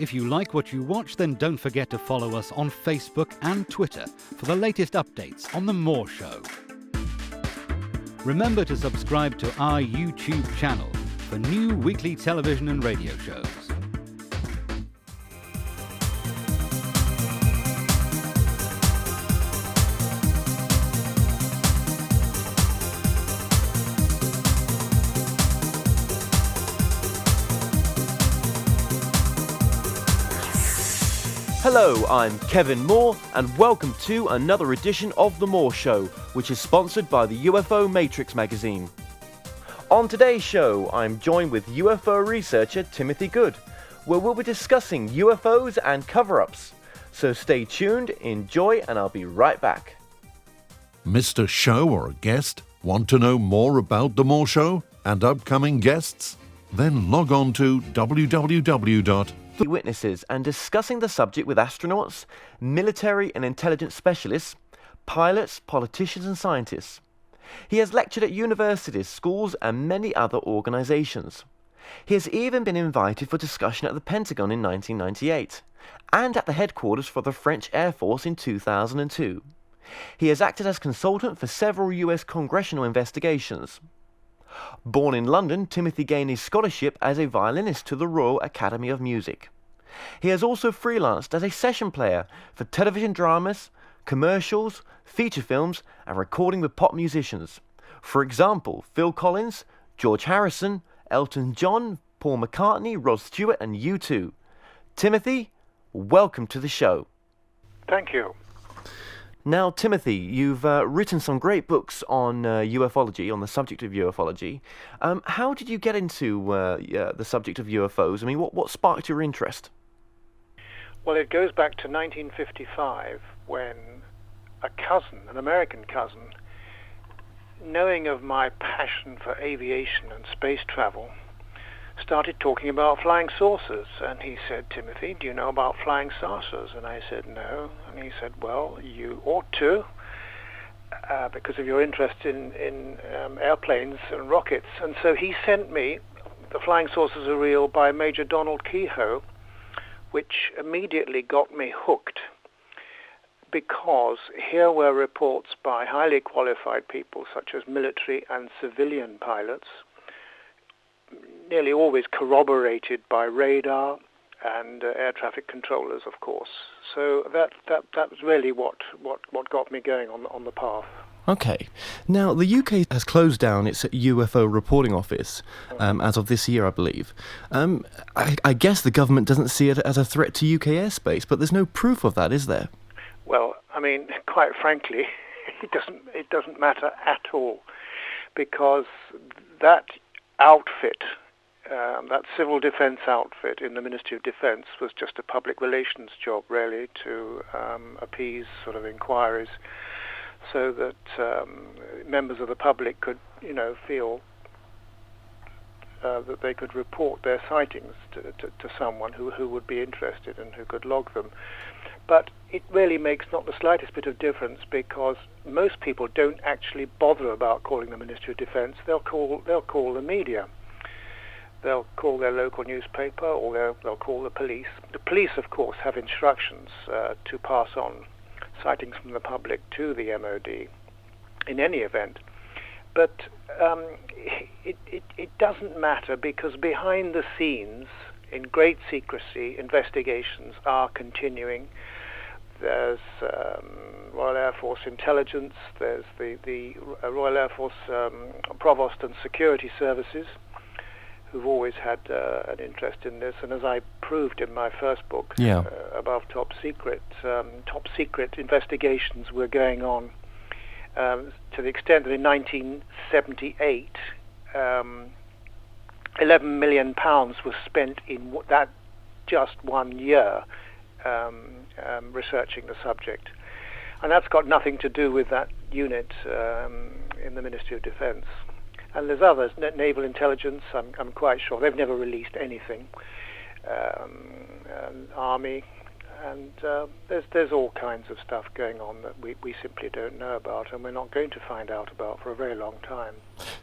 If you like what you watch, then don't forget to follow us on Facebook and Twitter for the latest updates on The More Show. Remember to subscribe to our YouTube channel for new weekly television and radio shows. Hello, I'm Kevin Moore, and welcome to another edition of The More Show, which is sponsored by the UFO Matrix magazine. On today's show, I'm joined with UFO researcher Timothy Good, where we'll be discussing UFOs and cover-ups. So stay tuned, enjoy, and I'll be right back. Missed a show or a guest? Want to know more about The More Show and upcoming guests? Then log on to witnesses and discussing the subject with astronauts, military and intelligence specialists, pilots, politicians and scientists. He has lectured at universities, schools and many other organisations. He has even been invited for discussion at the Pentagon in 1998 and at the headquarters for the French Air Force in 2002. He has acted as consultant for several US congressional investigations. Born in London, Timothy gained his scholarship as a violinist to the Royal Academy of Music. He has also freelanced as a session player for television dramas, commercials, feature films, and recording with pop musicians. For example, Phil Collins, George Harrison, Elton John, Paul McCartney, Rod Stewart, and U2. Timothy, welcome to the show. Thank you. Now, Timothy, you've written some great books on ufology, on the subject of ufology. How did you get into the subject of UFOs? I mean, what sparked your interest? Well, it goes back to 1955 when a cousin, an American cousin, knowing of my passion for aviation and space travel, started talking about flying saucers. And he said, Timothy, do you know about flying saucers? And I said, no. And he said, well, you ought to, because of your interest in airplanes and rockets. And so he sent me The Flying Saucers Are Real by Major Donald Kehoe, which immediately got me hooked, because here were reports by highly qualified people such as military and civilian pilots, nearly always corroborated by radar and air traffic controllers, of course. So that was really what got me going on the path. Okay. Now, the UK has closed down its UFO reporting office as of this year, I believe. I guess the government doesn't see it as a threat to UK airspace, but there's no proof of that, is there? Well, I mean, quite frankly, it doesn't matter at all, because that outfit, that civil defence outfit in the Ministry of Defence, was just a public relations job, really, to appease sort of inquiries, so that members of the public could, feel that they could report their sightings to someone who would be interested and who could log them. But it really makes not the slightest bit of difference, because most people don't actually bother about calling the Ministry of Defence. They'll call the media. They'll call their local newspaper, or they'll call the police. The police, of course, have instructions to pass on sightings from the public to the MOD in any event. But it doesn't matter, because behind the scenes, in great secrecy, investigations are continuing. There's Royal Air Force Intelligence, there's the Royal Air Force Provost and Security Services, who've always had an interest in this. And as I proved in my first book, Above Top Secret investigations were going on to the extent that in 1978, £11 million was spent in that just 1 year researching the subject. And that's got nothing to do with that unit in the Ministry of Defence. And there's others, Naval Intelligence, I'm quite sure. They've never released anything. Army, and there's all kinds of stuff going on that we simply don't know about, and we're not going to find out about for a very long time.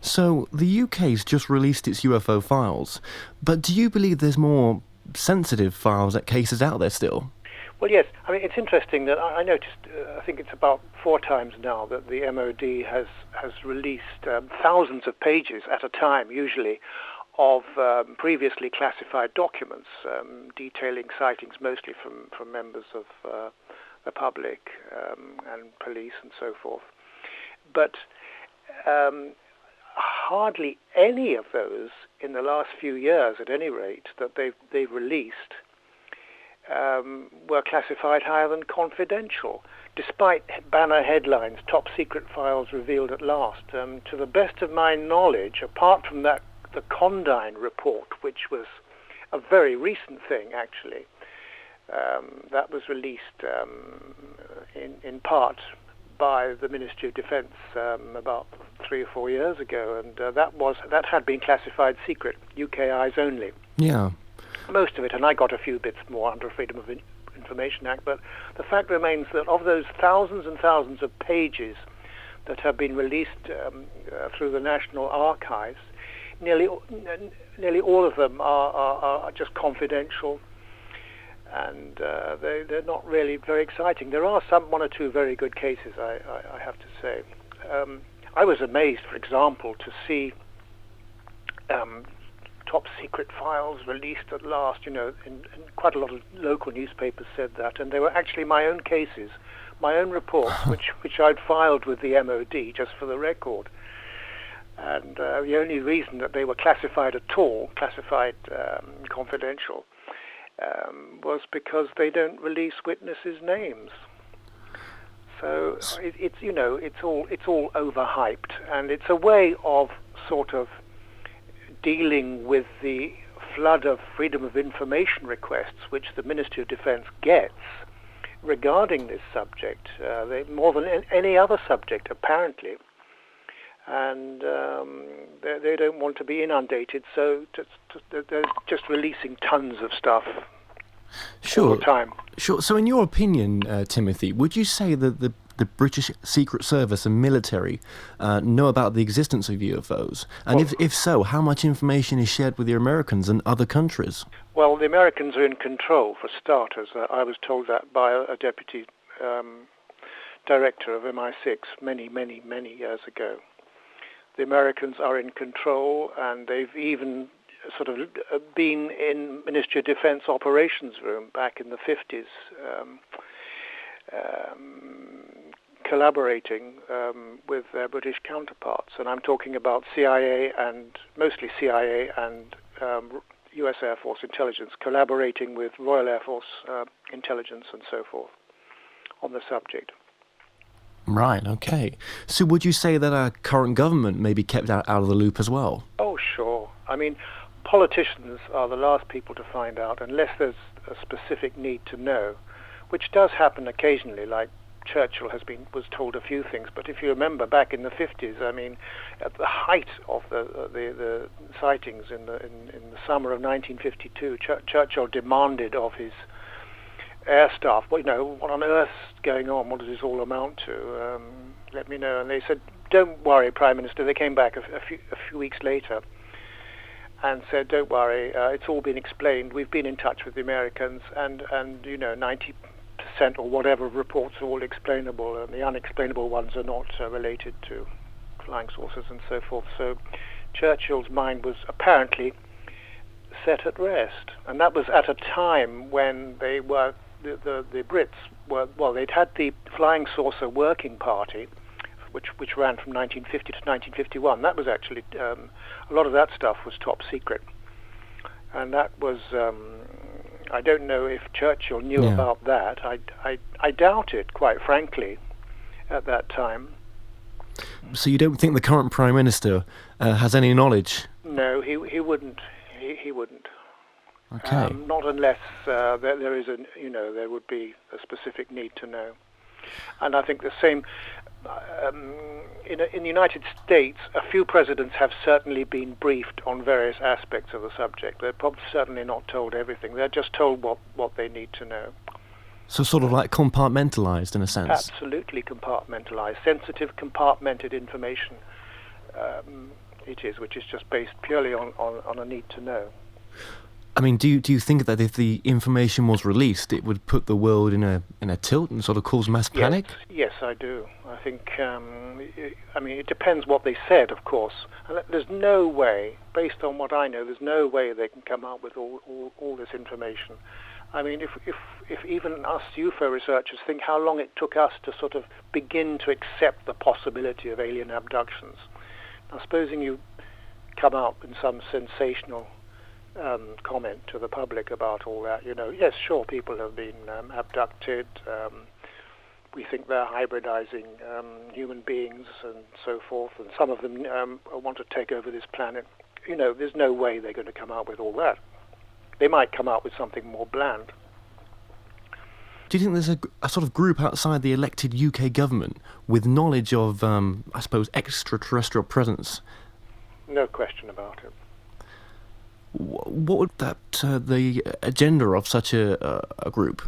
So the UK's just released its UFO files, but do you believe there's more sensitive files, cases out there still. Well, yes. I mean, it's interesting that I noticed, I think it's about 4 times now, that the MOD has released thousands of pages at a time, usually, of previously classified documents detailing sightings mostly from members of the public and police and so forth. But hardly any of those in the last few years, at any rate, that they've released were classified higher than confidential, despite banner headlines, top secret files revealed at last. To the best of my knowledge, apart from that, the Condign report, which was a very recent thing, actually, that was released in part by the Ministry of Defence about 3 or 4 years ago, and that had been classified secret, UK eyes only. Yeah. Most of it, and I got a few bits more under Freedom of Information Act, but the fact remains that of those thousands and thousands of pages that have been released through the National Archives, nearly all of them are just confidential, and they're not really very exciting. There are one or two very good cases, I have to say. I was amazed, for example, to see top secret files released at last, and quite a lot of local newspapers said that, and they were actually my own cases, my own reports, which I'd filed with the MOD just for the record. And the only reason that they were classified at all, confidential, was because they don't release witnesses' names. So it's all overhyped, and it's a way of sort of dealing with the flood of Freedom of Information requests which the Ministry of Defence gets regarding this subject, more than any other subject apparently, and they don't want to be inundated, so they're just releasing tons of stuff all the time. Sure. So in your opinion, Timothy, would you say that the British Secret Service and military know about the existence of UFOs? And if so, how much information is shared with the Americans and other countries? Well, the Americans are in control, for starters. I was told that by a deputy director of MI6 many, many, many years ago. The Americans are in control, and they've even sort of been in Ministry of Defence operations room back in the 50s, collaborating with their British counterparts. And I'm talking about mostly CIA and US Air Force intelligence, collaborating with Royal Air Force intelligence and so forth on the subject. Right, okay. So would you say that our current government may be kept out of the loop as well? Oh, sure. I mean, politicians are the last people to find out unless there's a specific need to know, which does happen occasionally, like Churchill was told a few things. But if you remember back in the 50s, I mean, at the height of the sightings in the summer of 1952, Churchill demanded of his air staff, what on earth's going on? What does this all amount to? Let me know. And they said, "Don't worry, Prime Minister." They came back a few weeks later and said, "Don't worry, it's all been explained. We've been in touch with the Americans, and 90% or whatever of reports are all explainable, and the unexplainable ones are not related to flying saucers and so forth." So Churchill's mind was apparently set at rest, and that was at a time when they were the Brits were, well, they'd had the Flying Saucer Working Party, which ran from 1950 to 1951. That was actually a lot of that stuff was top secret, and that was I don't know if Churchill knew about that. I doubt it, quite frankly, at that time. So you don't think the current Prime Minister has any knowledge? No, he wouldn't. He wouldn't. Okay. Not unless there is there would be a specific need to know. And I think the same in the United States, a few presidents have certainly been briefed on various aspects of the subject. They're probably certainly not told everything. They're just told what they need to know. So sort of like compartmentalized in a sense? Absolutely compartmentalized. Sensitive, compartmented information it is, which is just based purely on a need to know. I mean, do you think that if the information was released, it would put the world in a tilt and sort of cause mass panic? Yes, I do. I think, I mean, it depends what they said, of course. And there's no way, based on what I know, there's no way they can come up with all this information. I mean, if even us UFO researchers think how long it took us to sort of begin to accept the possibility of alien abductions. Now, supposing you come out in some sensational comment to the public about all that, yes, sure, people have been abducted. We think they're hybridizing human beings and so forth, and some of them want to take over this planet. There's no way they're going to come out with all that. They might come out with something more bland. Do you think there's a sort of group outside the elected UK government with knowledge of, I suppose, extraterrestrial presence? No question about it. What would the agenda of such a group?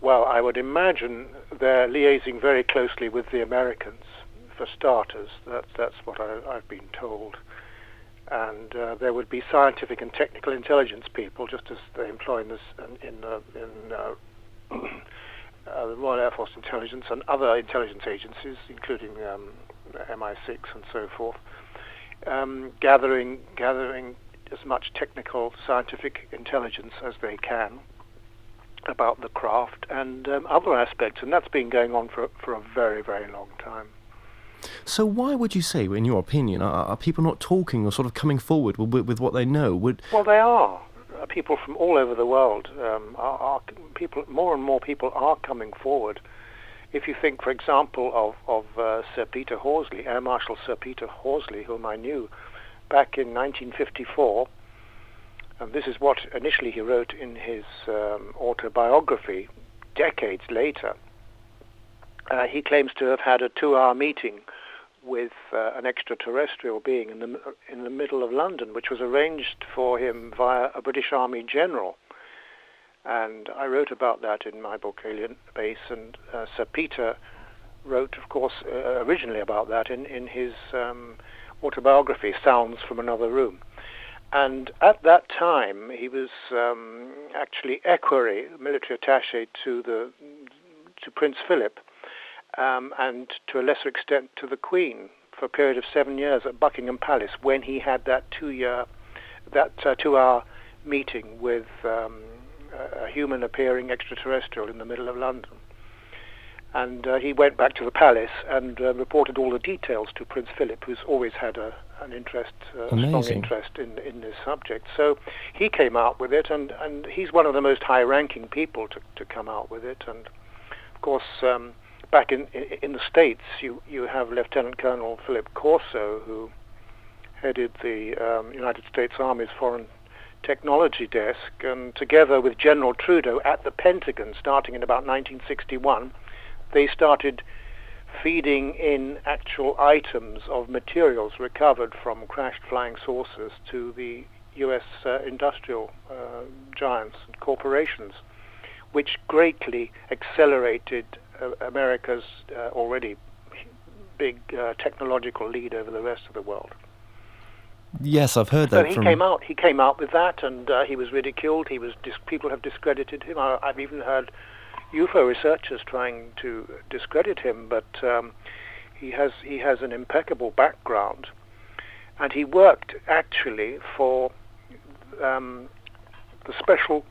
Well, I would imagine they're liaising very closely with the Americans, for starters. That's what I've been told. And there would be scientific and technical intelligence people, just as they employ in the Royal Air Force Intelligence and other intelligence agencies, including MI6 and so forth, gathering as much technical scientific intelligence as they can about the craft and other aspects, and that's been going on for a very, very long time. So why would you say, in your opinion, are people not talking or sort of coming forward with what they know? Well, they are. People from all over the world, more and more people are coming forward. If you think, for example, of Sir Peter Horsley, Air Marshal Sir Peter Horsley, whom I knew back in 1954, and this is what initially he wrote in his autobiography decades later. He claims to have had a 2-hour meeting with an extraterrestrial being in the middle of London, which was arranged for him via a British Army general. And I wrote about that in my book, Alien Base, and Sir Peter wrote, of course, originally about that in his autobiography, Sounds from Another Room. And at that time, he was actually equerry, military attaché to Prince Philip, and to a lesser extent to the Queen for a period of 7 years at Buckingham Palace, when he had that 2-hour meeting with a human-appearing extraterrestrial in the middle of London. And he went back to the palace and reported all the details to Prince Philip, who's always had a strong interest in this subject. So he came out with it, and he's one of the most high-ranking people to come out with it. And of course, back in the States, you have Lieutenant Colonel Philip Corso, who headed the United States Army's Foreign Technology Desk, and together with General Trudeau at the Pentagon, starting in about 1961, they started feeding in actual items of materials recovered from crashed flying saucers to the U.S. Industrial giants and corporations, which greatly accelerated America's already big technological lead over the rest of the world. Yes, I've heard that. So he came out with that, and he was ridiculed. People have discredited him. I've even heard UFO researchers trying to discredit him, but he has an impeccable background, and he worked actually for the Special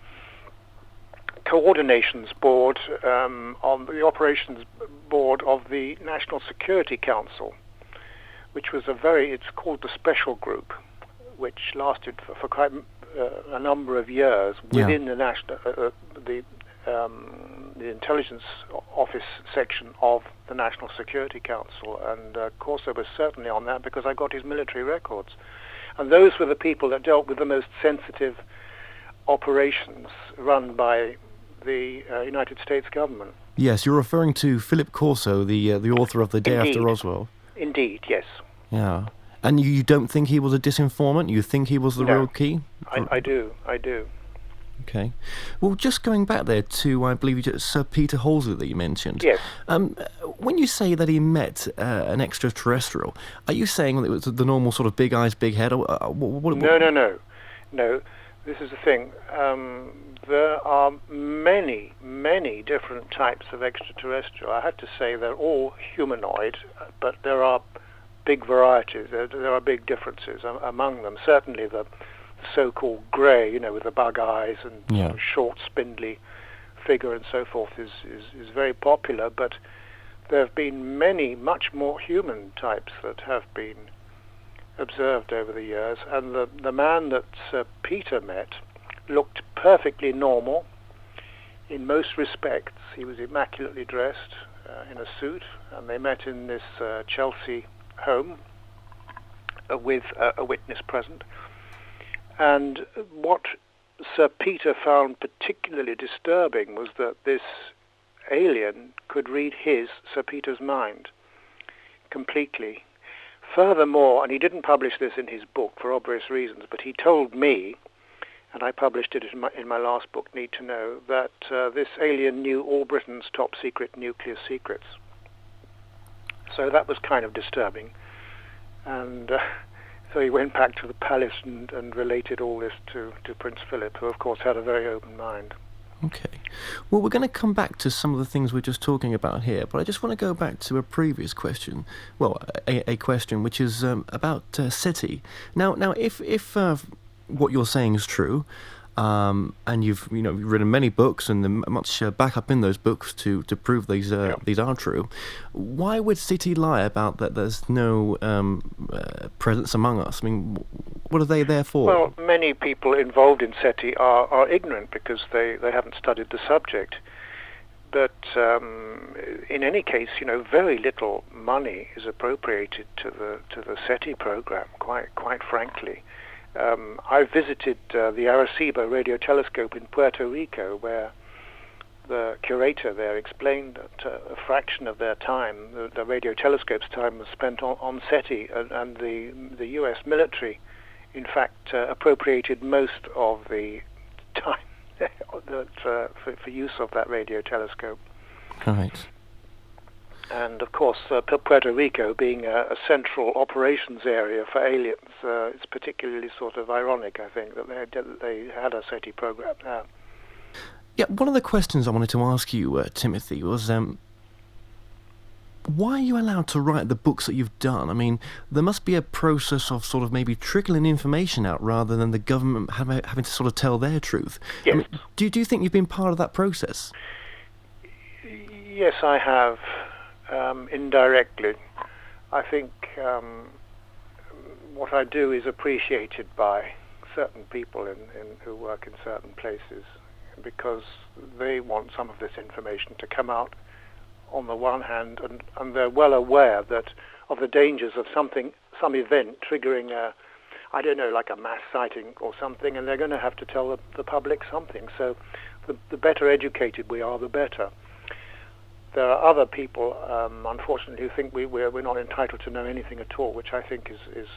Coordinations Board on the Operations Board of the National Security Council, which was it's called the Special Group, which lasted for quite a number of years within the intelligence office section of the National Security Council. And Corso was certainly on that, because I got his military records. And those were the people that dealt with the most sensitive operations run by the United States government. Yes, you're referring to Philip Corso, the author of The Day After Roswell. Indeed, yes. Yeah. And you don't think he was a disinformant? You think he was the real key? I do. Okay. Well, just going back there to, I believe, Sir Peter Horsley that you mentioned. Yes. When you say that he met an extraterrestrial, are you saying that it was the normal sort of big eyes, big head? Or, No. No, this is the thing. There are many, many different types of extraterrestrial. I have to say they're all humanoid, but there are big varieties. There are big differences among them. Certainly the so-called grey, you know, with the bug eyes and sort of short, spindly figure and so forth is very popular, but there have been many, much more human types that have been observed over the years, and the man that Sir Peter met looked perfectly normal in most respects. He was immaculately dressed in a suit, and they met in this Chelsea home with a witness present. And what Sir Peter found particularly disturbing was that this alien could read Sir Peter's mind completely. Furthermore, and he didn't publish this in his book for obvious reasons, but he told me, and I published it in my last book, Need to Know, that this alien knew all Britain's top secret nuclear secrets. So that was kind of disturbing. And so he went back to the palace and related all this to Prince Philip, who of course had a very open mind. Okay. Well, we're going to come back to some of the things we're just talking about here, but I just want to go back to a previous question. Well, a question which is about SETI. Now, if what you're saying is true, and you've written many books and much backup in those books to prove these are true, why would SETI lie about that? There's no presence among us. I mean, what are they there for? Well, many people involved in SETI are ignorant because they haven't studied the subject. But in any case, very little money is appropriated to the SETI program. Quite frankly. I visited the Arecibo radio telescope in Puerto Rico, where the curator there explained that a fraction of their time, the radio telescope's time, was spent on SETI, and the U.S. military, in fact, appropriated most of the time for use of that radio telescope. Right. And of course, Puerto Rico being a central operations area for aliens, it's particularly sort of ironic, I think, that they had a SETI program there. Yeah, one of the questions I wanted to ask you, Timothy, was why are you allowed to write the books that you've done? I mean, there must be a process of sort of maybe trickling information out rather than the government having to sort of tell their truth. Yes. I mean, do you think you've been part of that process? Yes, I have. Indirectly. I think what I do is appreciated by certain people who work in certain places, because they want some of this information to come out on the one hand, and they're well aware of the dangers of some event triggering like a mass sighting or something, and they're going to have to tell the public something. So the better educated we are, the better. There are other people, unfortunately, who think we're not entitled to know anything at all, which I think is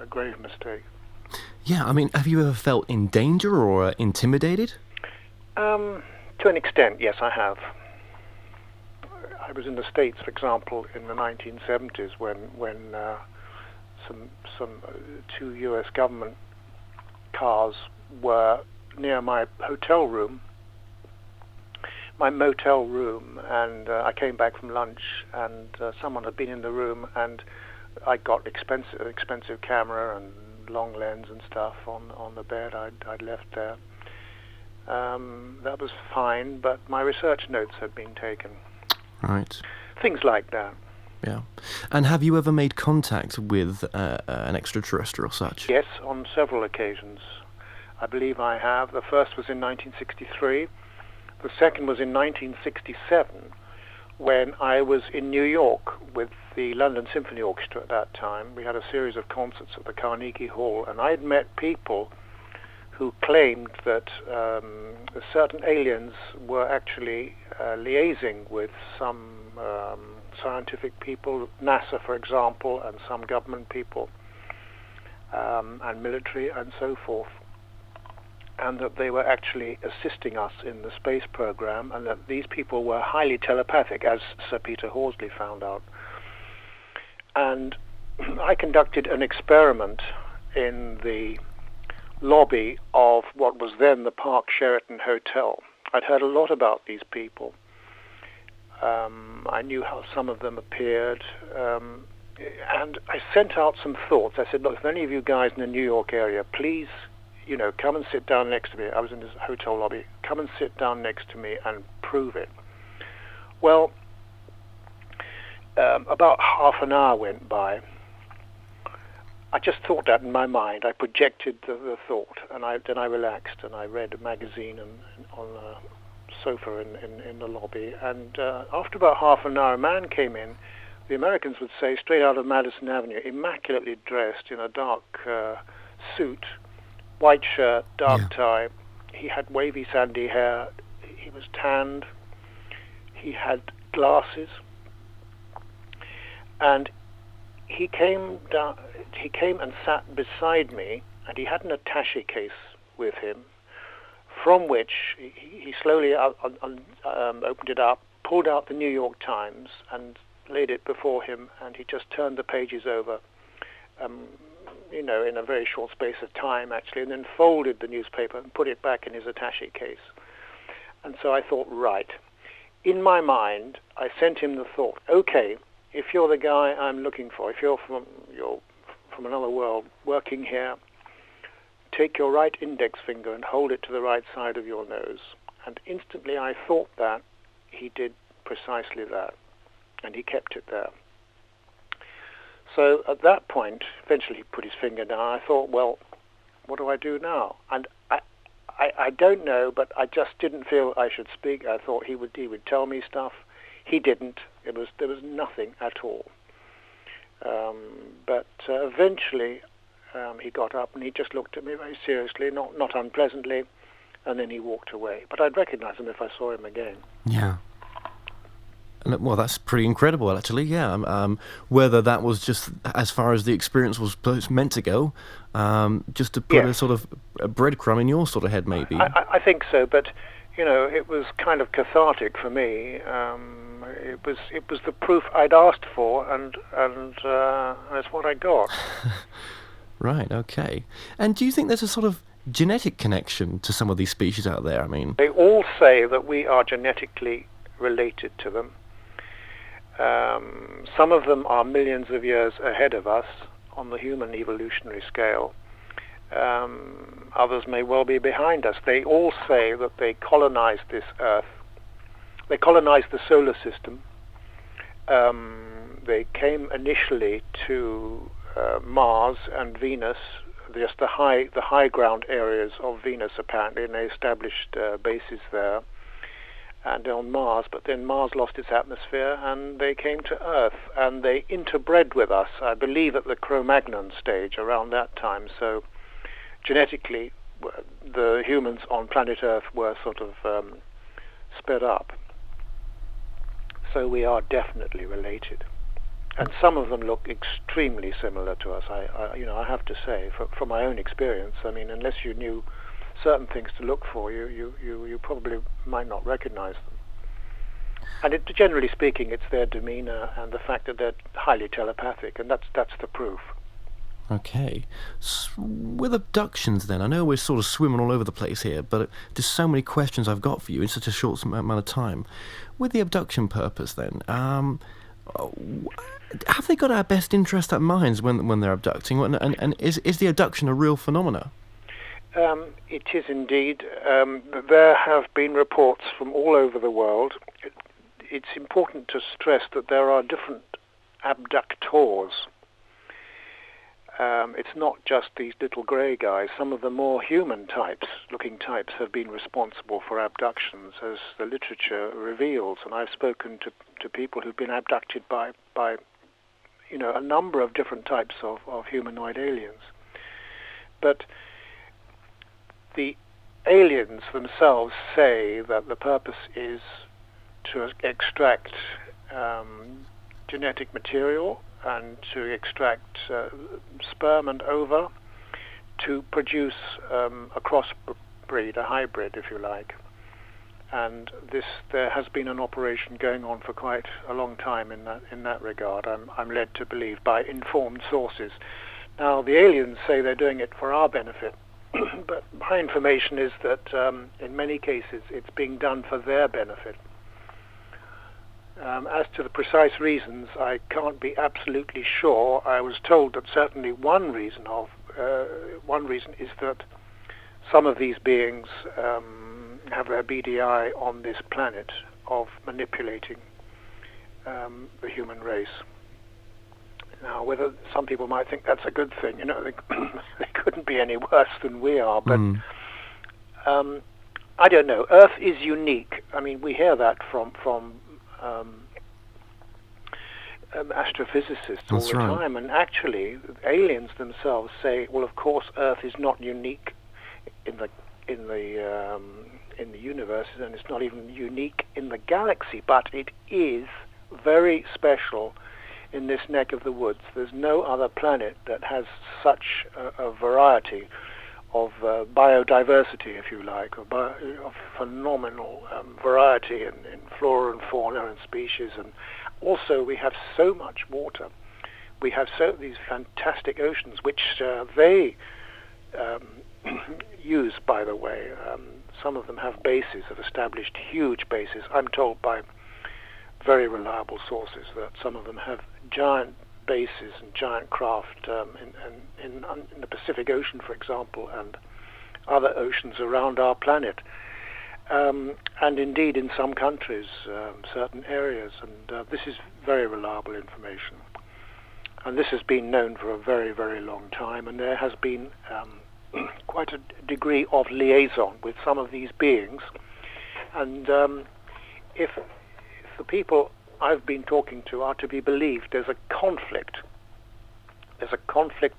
a grave mistake. Yeah, I mean, have you ever felt in danger or intimidated? To an extent, yes, I have. I was in the States, for example, in the 1970s when two U.S. government cars were near my motel room, and I came back from lunch, and someone had been in the room, and I got expensive camera and long lens and stuff on the bed I'd left there. That was fine, but my research notes had been taken. Right. Things like that. Yeah. And have you ever made contact with an extraterrestrial such? Yes, on several occasions. I believe I have. The first was in 1963. The second was in 1967, when I was in New York with the London Symphony Orchestra at that time. We had a series of concerts at the Carnegie Hall, and I'd met people who claimed that certain aliens were actually liaising with some scientific people, NASA, for example, and some government people, and military and so forth, and that they were actually assisting us in the space program, and that these people were highly telepathic, as Sir Peter Horsley found out. And I conducted an experiment in the lobby of what was then the Park Sheraton Hotel. I'd heard a lot about these people. I knew how some of them appeared, and I sent out some thoughts. I said, look, if any of you guys in the New York area, please, come and sit down next to me. I was in this hotel lobby. Come and sit down next to me and prove it. Well, about half an hour went by. I just thought that in my mind. I projected the thought, and then I relaxed, and I read a magazine on a sofa in the lobby. And after about half an hour, a man came in. The Americans would say straight out of Madison Avenue, immaculately dressed in a dark suit, white shirt, dark tie. He had wavy, sandy hair. He was tanned. He had glasses, and he came and sat beside me, and he had an attaché case with him, from which he slowly opened it up, pulled out the New York Times, and laid it before him, and he just turned the pages over, in a very short space of time, actually, and then folded the newspaper and put it back in his attaché case. And so I thought, right. In my mind, I sent him the thought, okay, if you're the guy I'm looking for, if you're from another world working here, take your right index finger and hold it to the right side of your nose. And instantly I thought that he did precisely that, and he kept it there. So at that point, eventually he put his finger down. I thought, well, what do I do now? And I don't know, but I just didn't feel I should speak. I thought he would tell me stuff. He didn't. There was nothing at all. But eventually he got up and he just looked at me very seriously, not unpleasantly, and then he walked away. But I'd recognize him if I saw him again. Yeah. Well, that's pretty incredible, actually. Yeah. Whether that was just as far as the experience was meant to go, just to put a sort of a breadcrumb in your sort of head, maybe. I think so, but it was kind of cathartic for me. It was the proof I'd asked for, and that's what I got. Right. Okay. And do you think there's a sort of genetic connection to some of these species out there? I mean, they all say that we are genetically related to them. Some of them are millions of years ahead of us on the human evolutionary scale. Others may well be behind us. They all say that they colonized this Earth. They colonized the solar system. They came initially to Mars and Venus, just the high ground areas of Venus apparently, and they established bases there and on Mars, but then Mars lost its atmosphere and they came to Earth and they interbred with us, I believe at the Cro-Magnon stage around that time. So genetically the humans on planet Earth were sort of sped up. So we are definitely related. And some of them look extremely similar to us. I have to say, from my own experience, I mean, unless you knew certain things to look for, you probably might not recognize them. And generally speaking, it's their demeanor and the fact that they're highly telepathic, and that's the proof. Okay. With abductions then, I know we're sort of swimming all over the place here, but there's so many questions I've got for you in such a short amount of time. With the abduction purpose then, have they got our best interest at minds when they're abducting? And is the abduction a real phenomena? It is indeed. There have been reports from all over the world. It's important to stress that there are different abductors. It's not just these little grey guys. Some of the more human looking types have been responsible for abductions, as the literature reveals. And I've spoken to people who've been abducted by a number of different types of humanoid aliens. But the aliens themselves say that the purpose is to extract genetic material and to extract sperm and ova to produce a crossbreed, a hybrid, if you like. And there has been an operation going on for quite a long time in that regard. I'm led to believe by informed sources. Now, the aliens say they're doing it for our benefit. but my information is that in many cases it's being done for their benefit. As to the precise reasons, I can't be absolutely sure. I was told that certainly one reason is that some of these beings have their BDI on this planet of manipulating the human race. Now, whether some people might think that's a good thing, they couldn't be any worse than we are, but I don't know. Earth is unique. I mean, we hear that from astrophysicists all the time, and actually, aliens themselves say, well, of course, Earth is not unique in the universe, and it's not even unique in the galaxy, but it is very special in this neck of the woods. There's no other planet that has such a variety of biodiversity, if you like, of phenomenal variety in flora and fauna and species. And also we have so much water. We have these fantastic oceans, which they use, by the way. Some of them have bases, have established huge bases. I'm told by very reliable sources that some of them have giant bases and giant craft in the Pacific Ocean, for example, and other oceans around our planet, and indeed in some countries, certain areas, and this is very reliable information. And this has been known for a very, very long time, and there has been quite a degree of liaison with some of these beings. And if the people I've been talking to are to be believed, there's a conflict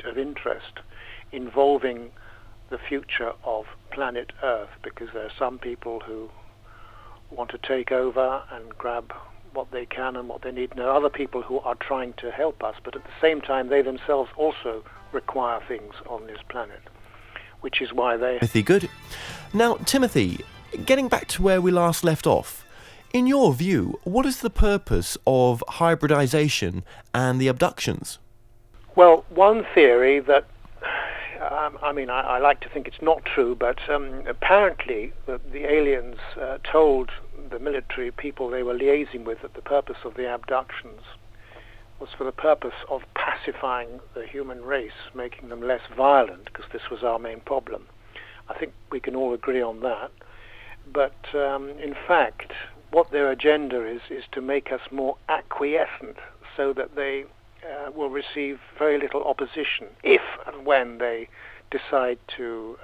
of interest involving the future of planet Earth, because there are some people who want to take over and grab what they can and what they need. And there are other people who are trying to help us, but at the same time they themselves also require things on this planet, which is why they... Timothy, good. Now, Timothy, getting back to where we last left off, in your view, what is the purpose of hybridization and the abductions? Well, one theory that, I like to think it's not true, but apparently the aliens told the military people they were liaising with that the purpose of the abductions was for the purpose of pacifying the human race, making them less violent, because this was our main problem. I think we can all agree on that. But in fact, what their agenda is to make us more acquiescent, so that they will receive very little opposition if and when they decide to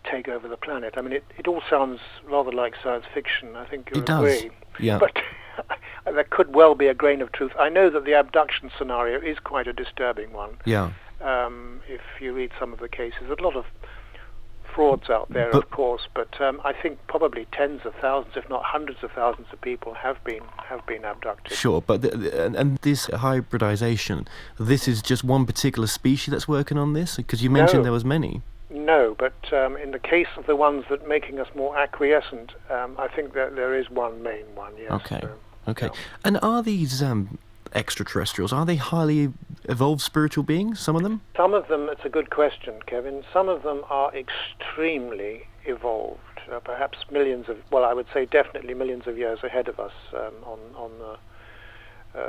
take over the planet. I mean, it all sounds rather like science fiction. I think you'll agree. Yeah. But there could well be a grain of truth. I know that the abduction scenario is quite a disturbing one. Yeah. If you read some of the cases, a lot of frauds out there, of course, but I think probably tens of thousands, if not hundreds of thousands of people have been abducted. Sure, but and this hybridization, this is just one particular species that's working on this? Because you mentioned there was many. No, but in the case of the ones that making us more acquiescent, I think that there is one main one, yes. Okay. Yeah. And are these extraterrestrials, are they highly evolved spiritual beings, some of them? Some of them, it's a good question, Kevin. Some of them are extremely evolved, perhaps I would say definitely millions of years ahead of us on the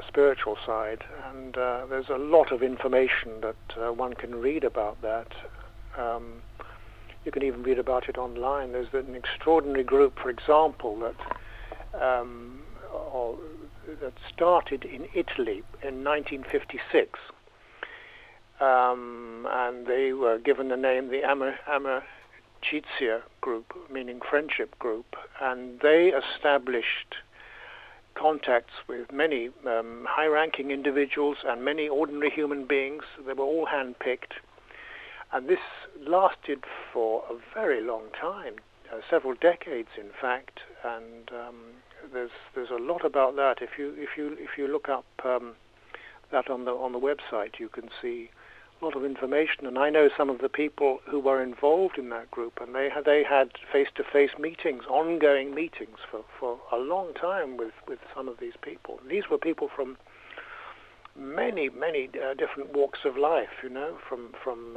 spiritual side. And there's a lot of information that one can read about that. You can even read about it online. There's an extraordinary group, for example, that started in Italy in 1956, and they were given the name the Amicizia group, meaning friendship group, and they established contacts with many high-ranking individuals and many ordinary human beings. They were all hand-picked, and this lasted for a very long time, several decades, in fact, and there's a lot about that. If you look up that on the website, you can see a lot of information. And I know some of the people who were involved in that group, and they had face-to-face meetings, ongoing meetings for a long time with some of these people. These were people from many different walks of life. From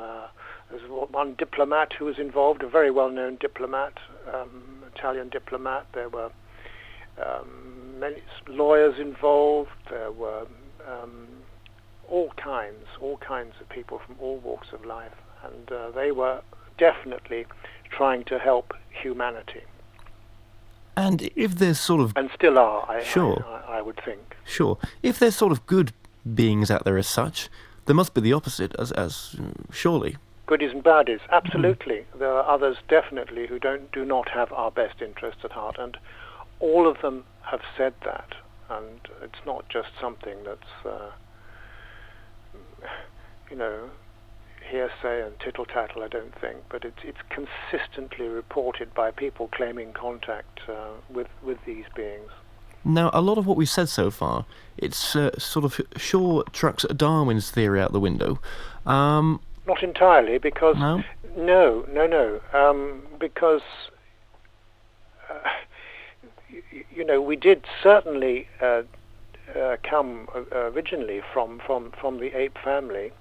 there's one diplomat who was involved, a very well-known diplomat, Italian diplomat. There were many lawyers involved. There were all kinds of people from all walks of life, and they were definitely trying to help humanity. And if there's sort of... And still are, I would think. Sure. If there's sort of good beings out there as such, there must be the opposite, as surely. Goodies and baddies, absolutely. There are others definitely who do not have our best interests at heart, and all of them have said that. And it's not just something that's, hearsay and tittle-tattle, I don't think, but it's consistently reported by people claiming contact with these beings. Now, a lot of what we've said so far, it's sort of sure chucks Darwin's theory out the window. Not entirely, because... No? No. Because, we did certainly come originally from the ape family,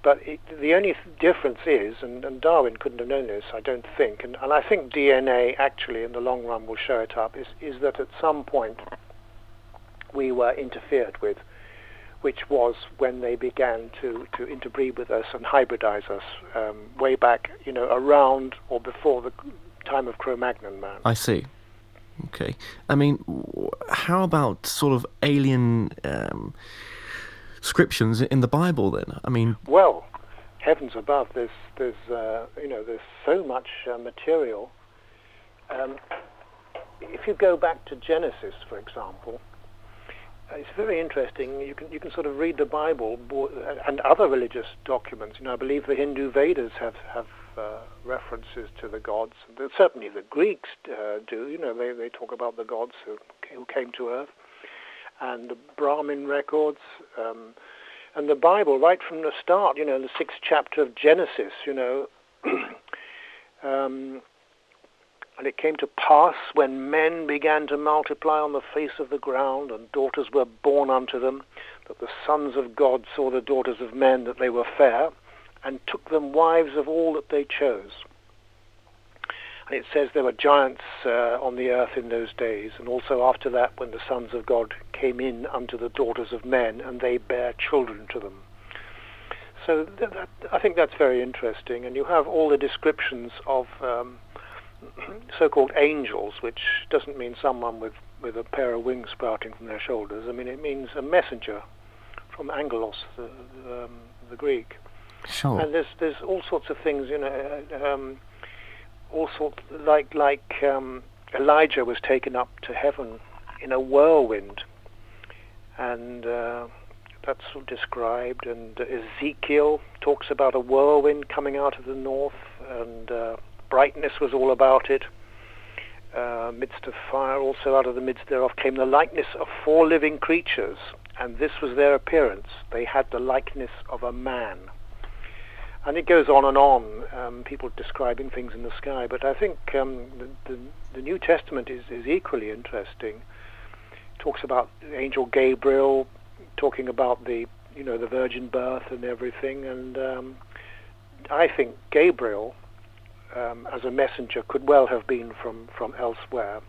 but the only difference is, and Darwin couldn't have known this, I don't think, and I think DNA actually in the long run will show it up, is that at some point we were interfered with, which was when they began to interbreed with us and hybridize us way back, around or before the time of Cro-Magnon man. I see. Okay. I mean, how about sort of alien descriptions in the Bible then? I mean... Well, heavens above, there's so much material. If you go back to Genesis, for example, it's very interesting. You can sort of read the Bible and other religious documents. I believe the Hindu Vedas have references to the gods. Certainly the Greeks do. They talk about the gods who came to Earth, and the Brahmin records, and the Bible right from the start. The 6th chapter of Genesis. And it came to pass when men began to multiply on the face of the ground, and daughters were born unto them, that the sons of God saw the daughters of men, that they were fair, and took them wives of all that they chose. And it says there were giants on the earth in those days, and also after that when the sons of God came in unto the daughters of men, and they bare children to them. So I think that's very interesting. And you have all the descriptions of so-called angels, which doesn't mean someone with a pair of wings sprouting from their shoulders. I mean, it means a messenger from angelos, the Greek. Sure. And there's all sorts of things, all sorts like Elijah was taken up to heaven in a whirlwind, and that's described. And Ezekiel talks about a whirlwind coming out of the north, and brightness was all about it. Midst of fire, also out of the midst thereof came the likeness of 4 living creatures, and this was their appearance. They had the likeness of a man. And it goes on and on, people describing things in the sky. But I think the New Testament is equally interesting. It talks about Angel Gabriel, talking about the virgin birth and everything. And I think Gabriel, as a messenger, could well have been from elsewhere.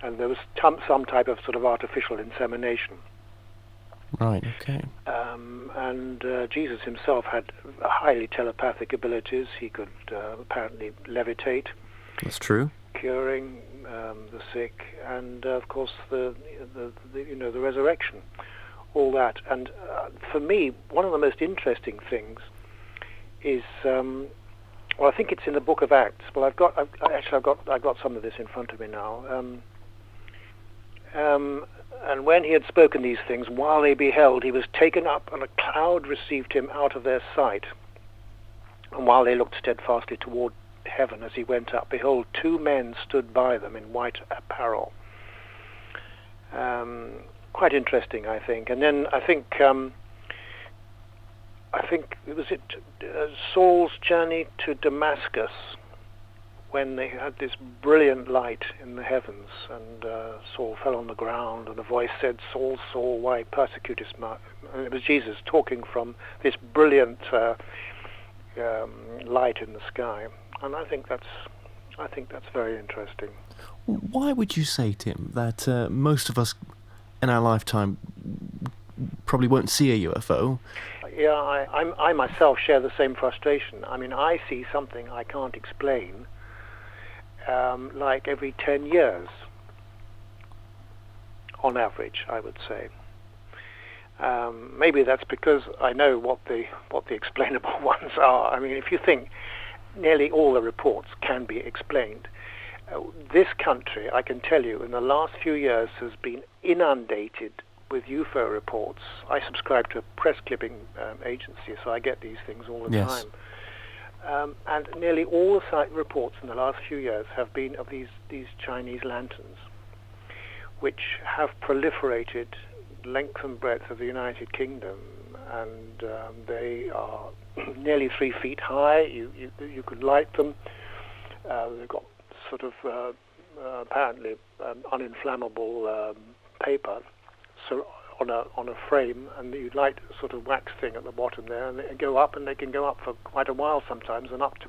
And there was some type of sort of artificial insemination. Right, okay. And Jesus himself had highly telepathic abilities. He could apparently levitate. That's true. Curing the sick, and of course the resurrection, all that. And for me, one of the most interesting things is, I think it's in the Book of Acts. Well, I've got some of this in front of me now. And when he had spoken these things, while they beheld, he was taken up, and a cloud received him out of their sight. And while they looked steadfastly toward heaven as he went up, behold, 2 men stood by them in white apparel. Quite interesting, I think. And then I think it was Saul's journey to Damascus. when they had this brilliant light in the heavens, and Saul fell on the ground, and a voice said, "Saul, Saul, why persecutest me?" And it was Jesus talking from this brilliant light in the sky, and I think that's very interesting. Why would you say, Tim, that most of us in our lifetime probably won't see a UFO? Yeah, I myself share the same frustration. I mean, I see something I can't explain, like every 10 years, on average, I would say. Maybe that's because I know what the explainable ones are. I mean, if you think nearly all the reports can be explained, this country, I can tell you, in the last few years has been inundated with UFO reports. I subscribe to a press clipping agency, so I get these things all the Yes. time. And nearly all the site reports in the last few years have been of these Chinese lanterns, which have proliferated length and breadth of the United Kingdom, and they are nearly 3 feet high. You could light them. They've got sort of apparently uninflammable paper, so on a frame, and you light a sort of wax thing at the bottom there, and they go up, and they can go up for quite a while sometimes, and up to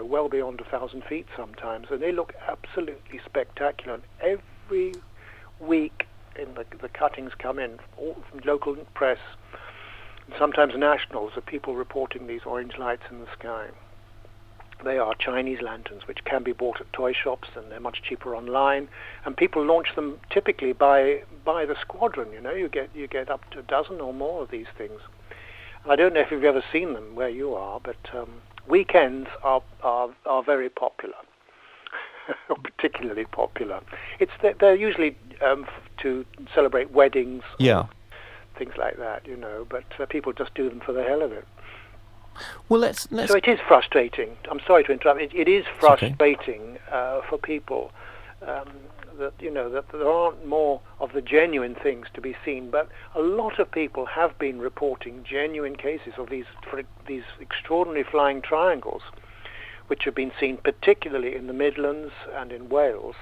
well beyond 1,000 feet sometimes, and they look absolutely spectacular. And every week, the cuttings come in, all from local press, and sometimes nationals, of people reporting these orange lights in the sky. They are Chinese lanterns, which can be bought at toy shops, and they're much cheaper online. And people launch them typically by the squadron. You get up to a dozen or more of these things. I don't know if you've ever seen them where you are, but weekends are very popular, particularly popular. They're usually to celebrate weddings, Yeah. things like that, But people just do them for the hell of it. Well, let's. So it is frustrating. I'm sorry to interrupt. It is frustrating for people that there aren't more of the genuine things to be seen. But a lot of people have been reporting genuine cases of these extraordinary flying triangles, which have been seen particularly in the Midlands and in Wales.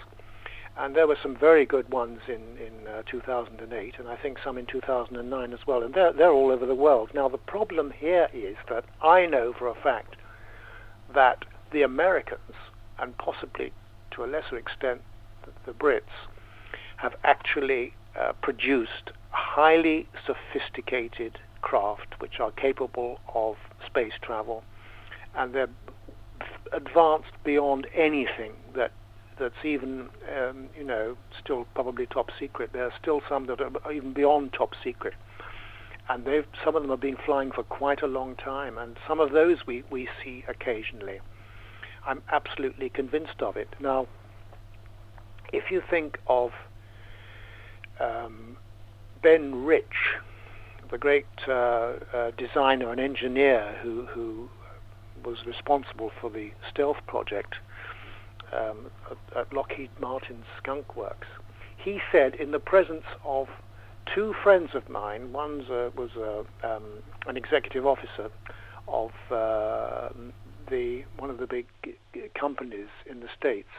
And there were some very good ones in 2008, and I think some in 2009 as well. And they're all over the world. Now, the problem here is that I know for a fact that the Americans, and possibly to a lesser extent the Brits, have actually produced highly sophisticated craft which are capable of space travel, and they're advanced beyond anything that's even, still probably top secret. There are still some that are even beyond top secret. And some of them have been flying for quite a long time, and some of those we see occasionally. I'm absolutely convinced of it. Now, if you think of Ben Rich, the great designer and engineer who was responsible for the stealth project at Lockheed Martin's Skunk Works, he said, in the presence of two friends of mine, one was an executive officer of one of the big companies in the States,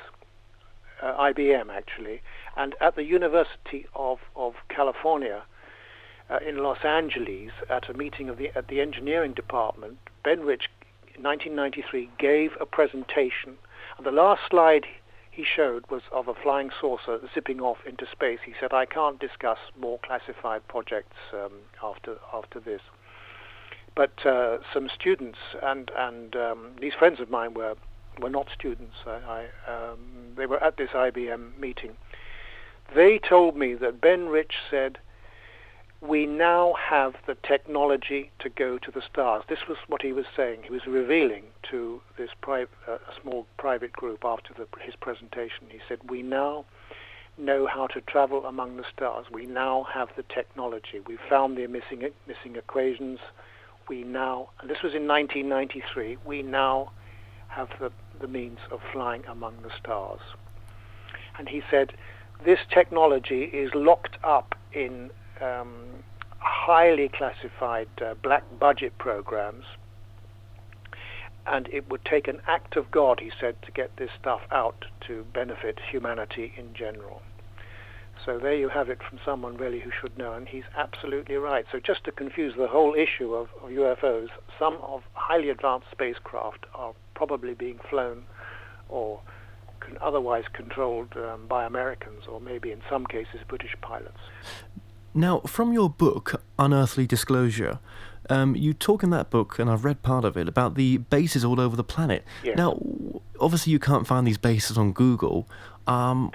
IBM actually, and at the University of California in Los Angeles, at a meeting at the engineering department, Ben Rich in 1993 gave a presentation. And the last slide he showed was of a flying saucer zipping off into space. He said, "I can't discuss more classified projects after this." But some students and these friends of mine were not students. They were at this IBM meeting. They told me that Ben Rich said, "We now have the technology to go to the stars." This was what he was saying. He was revealing to this a small private group after his presentation. He said, "We now know how to travel among the stars. We now have the technology. We found the missing equations. We now," and this was in 1993, "we now have the means of flying among the stars." And he said, this technology is locked up in highly classified black budget programs, and it would take an act of God, he said, to get this stuff out to benefit humanity in general. So there you have it from someone really who should know, and he's absolutely right. So just to confuse the whole issue of UFOs, some of highly advanced spacecraft are probably being flown or otherwise controlled by Americans, or maybe in some cases British pilots. Now, from your book, Unearthly Disclosure, you talk in that book, and I've read part of it, about the bases all over the planet. Yes. Now, obviously you can't find these bases on Google. I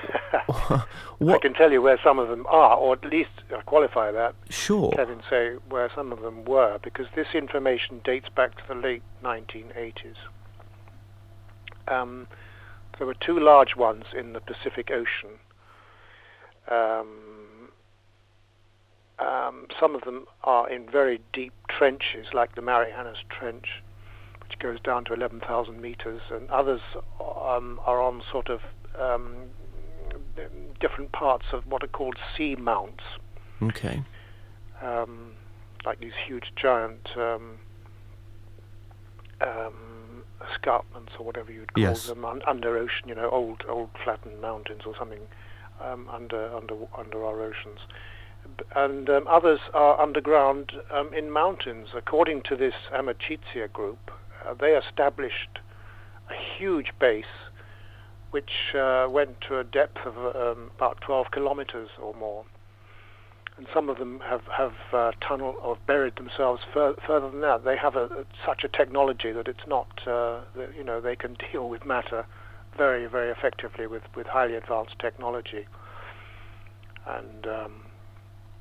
can tell you where some of them are, or at least qualify that. Sure. Kevin, say where some of them were, because this information dates back to the late 1980s. There were two large ones in the Pacific Ocean. Some of them are in very deep trenches, like the Marianas Trench, which goes down to 11,000 meters, and others are on sort of different parts of what are called sea mounts. Okay. Like these huge giant escarpments, or whatever you'd call them, under ocean, old flattened mountains or something under our oceans. And others are underground in mountains. According to this Amachizia group, they established a huge base which went to a depth of about 12 kilometers or more. And some of them have tunneled or buried themselves further than that. They have such a technology that it's not, they can deal with matter very, very effectively with highly advanced technology. And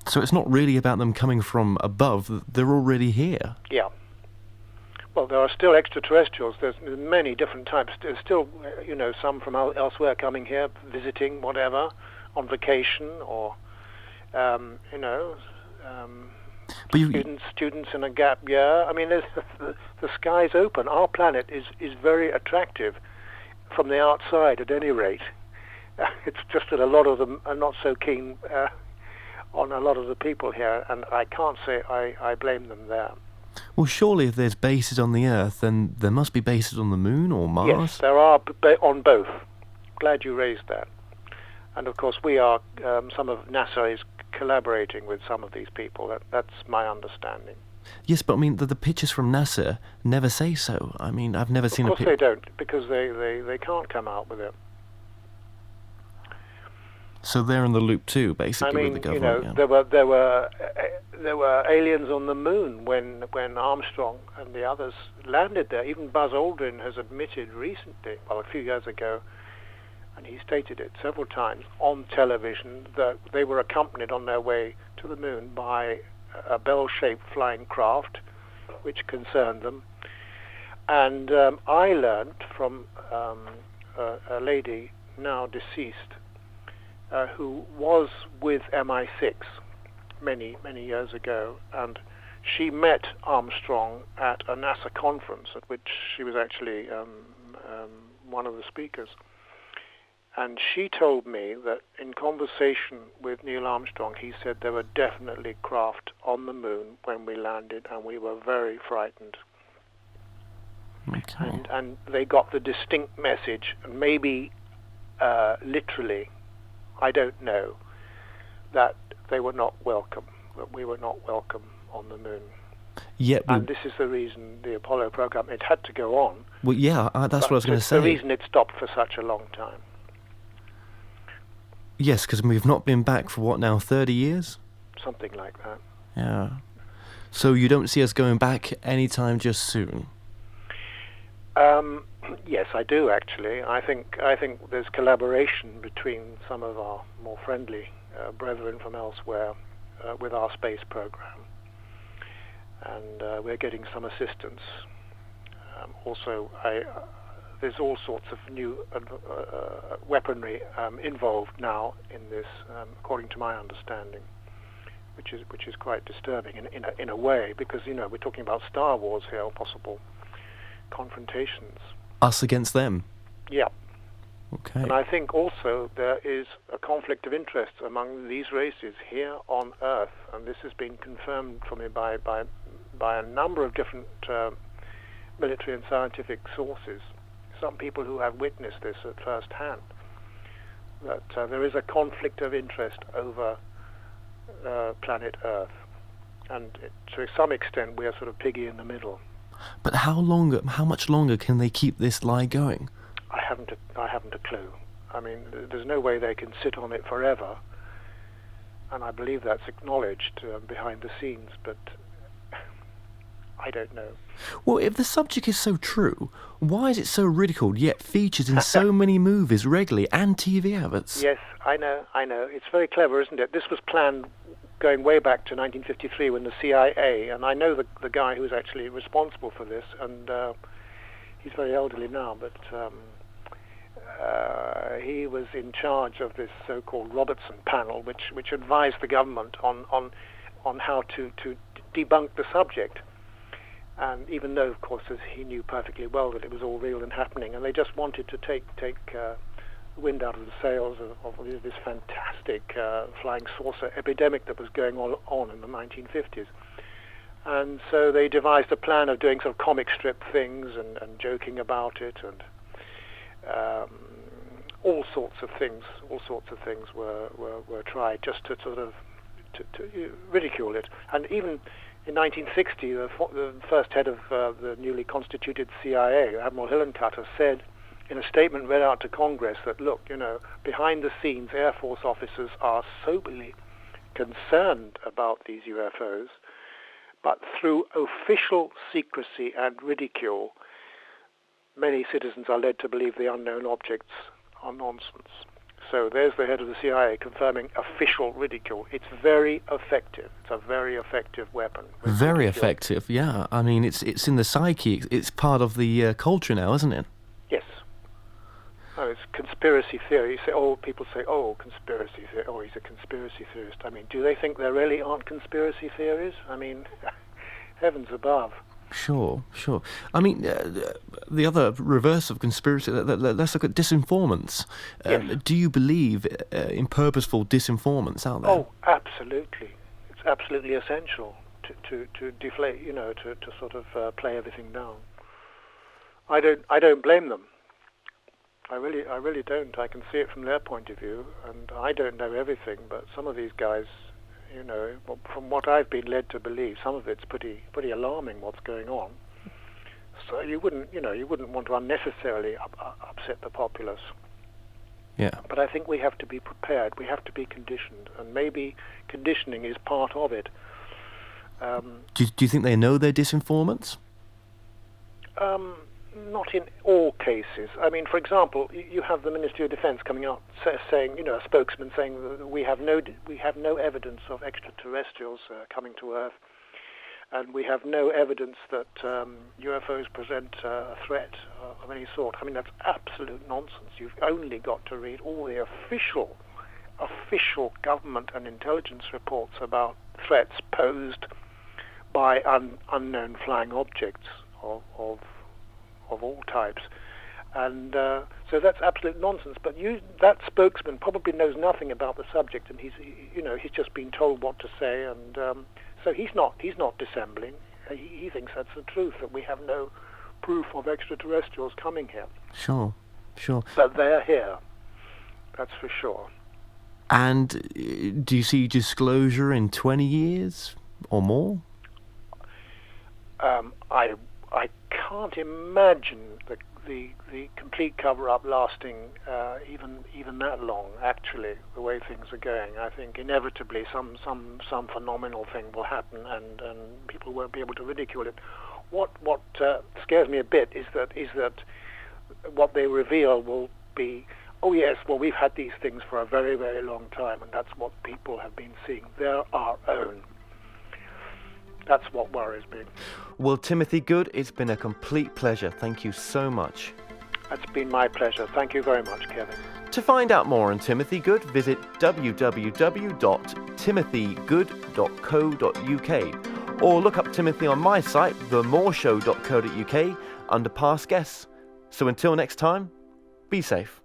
so it's not really about them coming from above, they're already here. Yeah. Well, there are still extraterrestrials. There's many different types. There's still, some from elsewhere coming here, visiting, whatever, on vacation, or, students in a gap year. I mean, the sky's open. Our planet is very attractive from the outside, at any rate. It's just that a lot of them are not so keen on a lot of the people here, and I can't say I blame them there. Well, surely if there's bases on the Earth, then there must be bases on the Moon or Mars? Yes, there are on both. Glad you raised that. And of course we are, some of NASA is collaborating with some of these people. That's my understanding. Yes, but I mean, the pictures from NASA never say so. I mean, I've never seen a picture. Of course they don't, because they can't come out with it. So they're in the loop too, basically, with the government. There were aliens on the moon when Armstrong and the others landed there. Even Buzz Aldrin has admitted recently, well, a few years ago, and he stated it several times on television, that they were accompanied on their way to the moon by a bell-shaped flying craft, which concerned them. And I learned from a lady now deceased, who was with MI6 many, many years ago, and she met Armstrong at a NASA conference at which she was actually one of the speakers. And she told me that in conversation with Neil Armstrong, he said there were definitely craft on the moon when we landed, and we were very frightened. Okay. And they got the distinct message, maybe literally, I don't know, that they were not welcome, that we were not welcome on the moon. And this is the reason the Apollo program, it had to go on. Well, yeah, that's what I was going to say. The reason it stopped for such a long time. Yes, because we've not been back for what now, 30 years? Something like that. Yeah. So you don't see us going back anytime just soon? Yes, I do actually. I think there's collaboration between some of our more friendly brethren from elsewhere with our space program, and we're getting some assistance. Also, there's all sorts of new weaponry involved now in this, according to my understanding, which is quite disturbing in a way, because we're talking about Star Wars here, or possible confrontations. Us against them? Yeah. Okay. And I think also there is a conflict of interest among these races here on Earth, and this has been confirmed for me by a number of different military and scientific sources, some people who have witnessed this at first hand, that there is a conflict of interest over planet Earth, and to some extent we are sort of piggy in the middle. But how much longer can they keep this lie going? I haven't a clue. I mean, there's no way they can sit on it forever, and I believe that's acknowledged behind the scenes, but I don't know. Well, if the subject is so true, why is it so ridiculed yet features in so many movies regularly and TV adverts? Yes, I know. It's very clever, isn't it? This was planned going way back to 1953 when the CIA, and I know the guy who was actually responsible for this, and he's very elderly now, but he was in charge of this so-called Robertson panel, which advised the government on how to debunk the subject. And even though, of course, as he knew perfectly well that it was all real and happening, and they just wanted to take wind out of the sails of this fantastic flying saucer epidemic that was going on in the 1950s. And so they devised a plan of doing sort of comic strip things and joking about it, and all sorts of things were tried just to sort of to ridicule it. And even in 1960, the first head of the newly constituted CIA, Admiral Hillencutter, said in a statement read out to Congress that, look, behind the scenes, Air Force officers are soberly concerned about these UFOs, but through official secrecy and ridicule, many citizens are led to believe the unknown objects are nonsense. So there's the head of the CIA confirming official ridicule. It's very effective. It's a very effective weapon. Very effective, yeah. I mean, it's in the psyche. It's part of the culture now, isn't it? Yes. Oh, it's conspiracy theory. People say, conspiracy theory. Oh, he's a conspiracy theorist. I mean, do they think there really aren't conspiracy theories? I mean, heavens above. Sure. I mean, the other reverse of conspiracy, let's look at disinformants. Yes. Do you believe in purposeful disinformants out there? Oh, absolutely. It's absolutely essential to deflate, to sort of play everything down. I don't blame them. I really don't. I can see it from their point of view, and I don't know everything, but some of these guys, from what I've been led to believe, some of it's pretty alarming what's going on. So you wouldn't want to unnecessarily upset the populace. Yeah. But I think we have to be prepared. We have to be conditioned, and maybe conditioning is part of it. Do you think they know they're disinformants? Not in all cases. I mean, for example, you have the Ministry of Defense coming out saying, a spokesman saying that we have no evidence of extraterrestrials coming to Earth, and we have no evidence that UFOs present a threat of any sort. I mean, that's absolute nonsense. You've only got to read all the official government and intelligence reports about threats posed by unknown flying objects of all types, and so that's absolute nonsense. But that spokesman probably knows nothing about the subject, and he's just been told what to say, and so he's not dissembling. He thinks that's the truth, that we have no proof of extraterrestrials coming here. Sure. But they're here. That's for sure. And do you see disclosure in 20 years or more? I can't imagine the complete cover-up lasting even that long. Actually, the way things are going, I think inevitably some phenomenal thing will happen, and people won't be able to ridicule it. What scares me a bit is that what they reveal will be, oh yes, well we've had these things for a very, very long time, and that's what people have been seeing. They're our own. That's what worries me. Well, Timothy Good, it's been a complete pleasure. Thank you so much. It's been my pleasure. Thank you very much, Kevin. To find out more on Timothy Good, visit www.timothygood.co.uk or look up Timothy on my site, themoreshow.co.uk, under past guests. So until next time, be safe.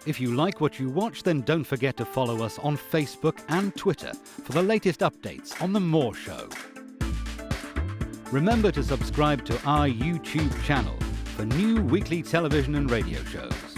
If you like what you watch, then don't forget to follow us on Facebook and Twitter for the latest updates on The More Show. Remember to subscribe to our YouTube channel for new weekly television and radio shows.